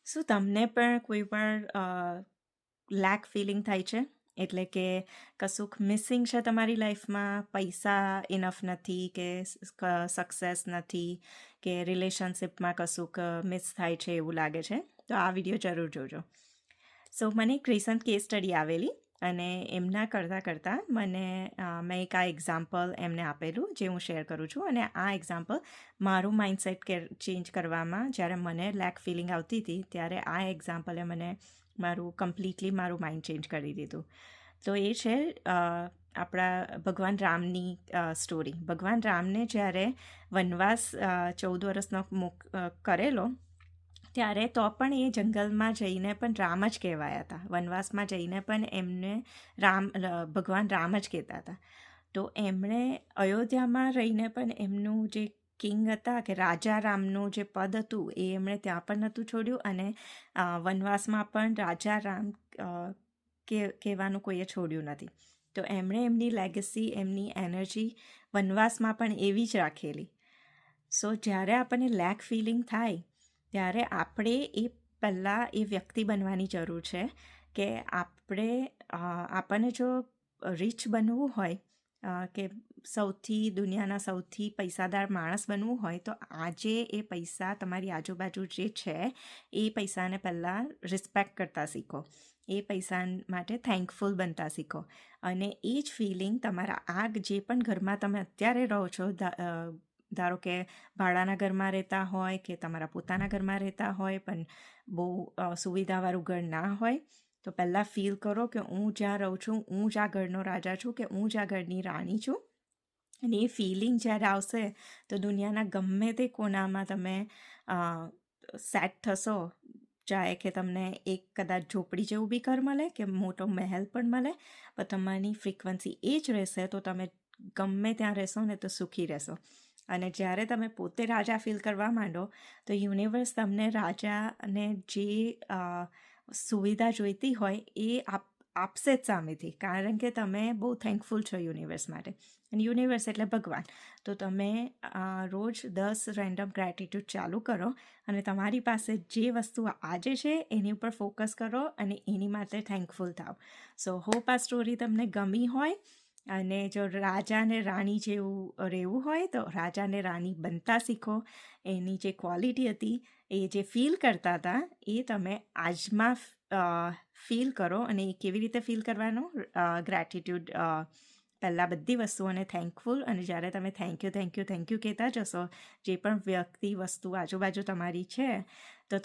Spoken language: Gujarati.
શું તમને પણ કોઈ પણ લેક ફિલિંગ થાય છે? એટલે કે કશુંક મિસિંગ છે તમારી લાઈફમાં, પૈસા ઇનફ નથી કે સક્સેસ નથી કે રિલેશનશિપમાં કશુંક મિસ થાય છે એવું લાગે છે, તો આ વિડીયો જરૂર જોજો. સો મને એક રિસન્ટ કેસ સ્ટડી આવેલી અને એમના કરતાં મેં એક આ એક્ઝામ્પલ એમને આપેલું જે હું શેર કરું છું. અને આ એક્ઝામ્પલ મારું માઇન્ડસેટ ચેન્જ કરવામાં, જ્યારે મને લેક ફિલિંગ આવતી હતી ત્યારે આ એક્ઝામ્પલે મને કમ્પ્લીટલી મારું માઇન્ડ ચેન્જ કરી દીધું. તો એ છે આપણા ભગવાન રામની સ્ટોરી. ભગવાન રામને જ્યારે વનવાસ 14 વર્ષનો કરેલો, ત્યારે તો પણ એ જંગલમાં જઈને પણ રામ જ કહેવાયા હતા. વનવાસમાં જઈને પણ એમને ભગવાન રામ જ કહેતા હતા. તો એમણે અયોધ્યામાં રહીને પણ એમનું જે કિંગ હતા, કે રાજા રામનું જે પદ હતું, એ એમણે ત્યાં પણ નહોતું છોડ્યું. અને વનવાસમાં પણ રાજા રામ કહેવાનું કોઈએ છોડ્યું નથી. તો એમણે એમની લેગસી, એમની એનર્જી વનવાસમાં પણ એવી જ રાખેલી. સો જ્યારે આપણને લેક ફિલિંગ થાય ત્યારે આપણે પહેલાં એ વ્યક્તિ બનવાની જરૂર છે કે આપણને જો રિચ બનવું હોય, કે દુનિયાના સૌથી પૈસાદાર માણસ બનવું હોય, તો આજે એ પૈસા તમારી આજુબાજુ જે છે એ પૈસાને પહેલાં રિસ્પેક્ટ કરતા શીખો. એ પૈસા માટે થેન્કફુલ બનતા શીખો. અને એ જ ફિલિંગ તમારા જે પણ ઘરમાં તમે અત્યારે રહો છો, ધારો કે ભાડાના ઘરમાં રહેતા હોય કે તમારા પોતાના ઘરમાં રહેતા હોય, પણ બહુ સુવિધાવાળું ઘર ના હોય, તો પહેલાં ફીલ કરો કે હું જ્યાં રહું છું, હું જ આ ઘરનો રાજા છું, કે હું જ આ ઘરની રાણી છું. અને એ ફિલિંગ જ્યારે આવશે તો દુનિયાના ગમે તે કોનામાં તમે સેટ થશો, ચાહે કે તમને એક કદાચ ઝૂંપડી જેવું બી ઘર મળે કે મોટો મહેલ પણ મળે, પણ તમારી ફ્રિકવન્સી એ જ રહેશે તો તમે ગમે ત્યાં રહેશો ને તો સુખી રહેશો. અને જ્યારે તમે પોતે રાજા ફીલ કરવા માંડો તો યુનિવર્સ તમને રાજાને જે સુવિધા જોઈતી હોય એ આપશે જ સામેથી, કારણ કે તમે બહુ થેન્કફુલ છો યુનિવર્સ માટે. અને યુનિવર્સ એટલે ભગવાન. તો તમે રોજ 10 રેન્ડમ ગ્રેટિટ્યૂડ ચાલુ કરો અને તમારી પાસે જે વસ્તુ આજે છે એની ઉપર ફોકસ કરો અને એની માટે થેન્કફુલ થાઓ. સો હોપ આ સ્ટોરી તમને ગમી હોય. અને જો રાજા અને રાણી જેવું રહેવું હોય તો રાજા અને રાણી બનતા શીખો. એની જે ક્વોલિટી હતી, એ જે ફીલ કરતા હતા, એ તમે આજમાં ફીલ કરો. અને એ કેવી રીતે ફીલ કરવાનું? ગ્રેટિટ્યૂડ, પહેલાં બધી વસ્તુઓને થેન્કફુલ. અને જ્યારે તમે થેન્ક યુ કહેતા જશો, જે પણ વ્યક્તિ, વસ્તુ આજુબાજુ તમારી છે, તો